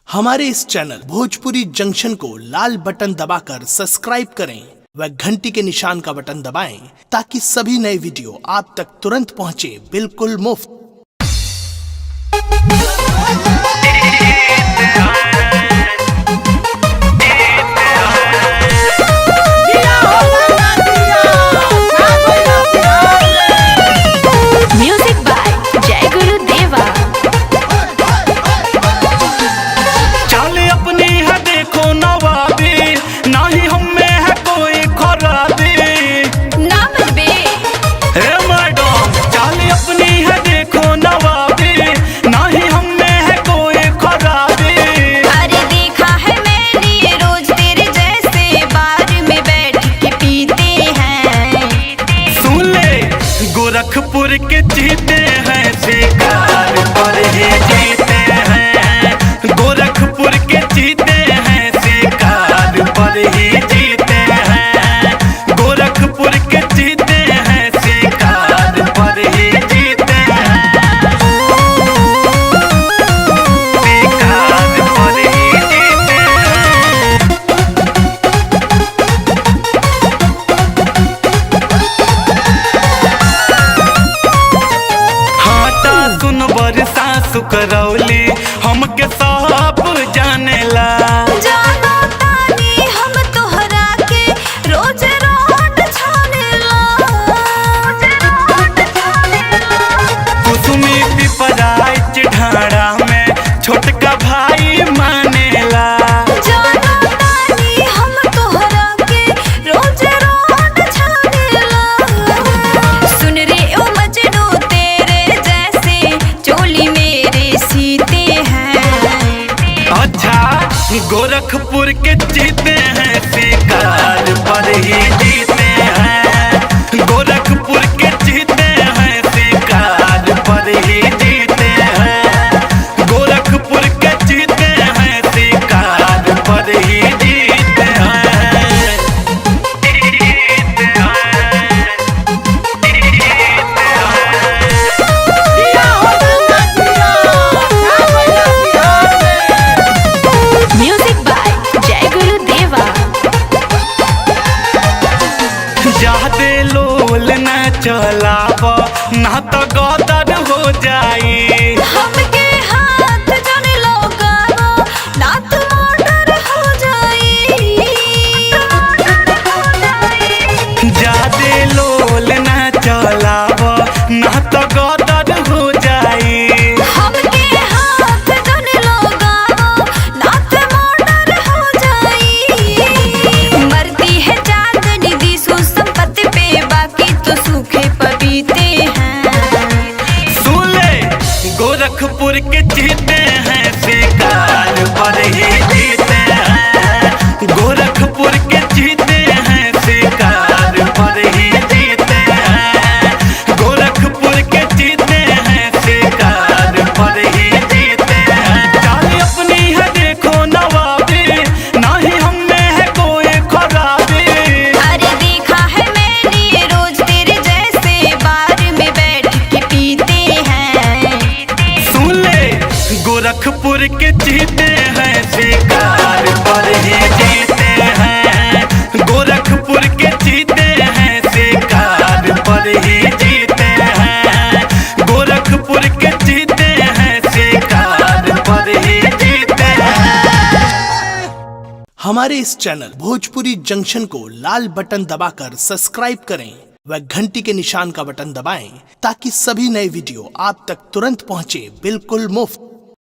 हमारे इस channel Bhojpuri junction को लाल button दबाकर सब्सक्राइब करें व घंटी के निशान का बटन दबाएं ताकि सभी नए वीडियो आप तक तुरंत पहुंचे बिल्कुल मुफ्त। म्यूजिक बाय जय गुरु देवा। चाले अपनी है देखो नवाबी, ना ही हमें है कोई खराबी। ना मनबे हे मैडम, चाले अपनी है देखो नवाबी, ना ही हमें है कोई खराबी। अरे देखा है मैंने रोज तेरे जैसे बार में बैठ के पीते हैं। सुन ले, गोरखपुर के जीते हैं शिकार पर ही जीते हैं। गोरखपुर के जीते हैं शिकार पर ही जीते हैं। गोरखपुर के जीते हैं शिकार पर ही जीते हैं। शिकार पर ही जीते हैं। हाटा सुन बरसा सुकरौली, हमके सब जानेला। जानो तानी हम तोहरा के रोज रोड छानेला। कुसुमी पिपराइच ढाड़ा में छोटका भाई मानेला। जानो तानी हम तोहरा के रोज रोड छानेला। सुन रे ओ मजनू तेरे जैसे चोली मेरे सीते हैं। अच्छा, गोरखपुर के जीते हैं शिकार पर ही जीते हैं। गोरखपुर के जीते हैं शिकार पर ही जीते हैं। गोरखपुर के जीते हैं शिकार पर ही जीते हैं। म्यूजिक बाय जय गुरु देवा। जादे लोल न चलाव, ना तो गदर हो जाई। हमके हाथ जन लगावो ना तो मर्डर हो जाई। जादे लोल न चलाव, ना तो गदर हो जाई। हमके हाथ जन लगावो ना तो मर्डर हो जाई। मरती है चांदनी दी सुसंपत्ति पे, बाकी तो सूखे पपीते हैं। सुन ले, गोरखपुर के जीते हैं शिकार पर ही जीते हैं। गोरखपुर के जीते हैं शिकार पर ही जीते हैं। गोरखपुर के जीते हैं शिकार पर ही जीते हैं। चाली अपनी है देखो नवाबी, ना ही हमें है कोई खराबी। अरे देखा है मैंने रोज तेरे जैसे बार में बैठ के पीते हैं। सुन ले, गोरखपुर के जीते हैं शिकार पर ही जीते हैं। गोरखपुर के जीते हैं शिकार पर ही जीते हैं। गोरखपुर के जीते हैं शिकार पर ही जीते हैं। हमारे इस चैनल भोजपुरी जंक्शन को लाल बटन दबाकर सब्सक्राइब करें व घंटी के निशान का बटन दबाएं ताकि सभी नए वीडियो आप तक तुरंत पहुंचे बिल्कुल मुफ्त।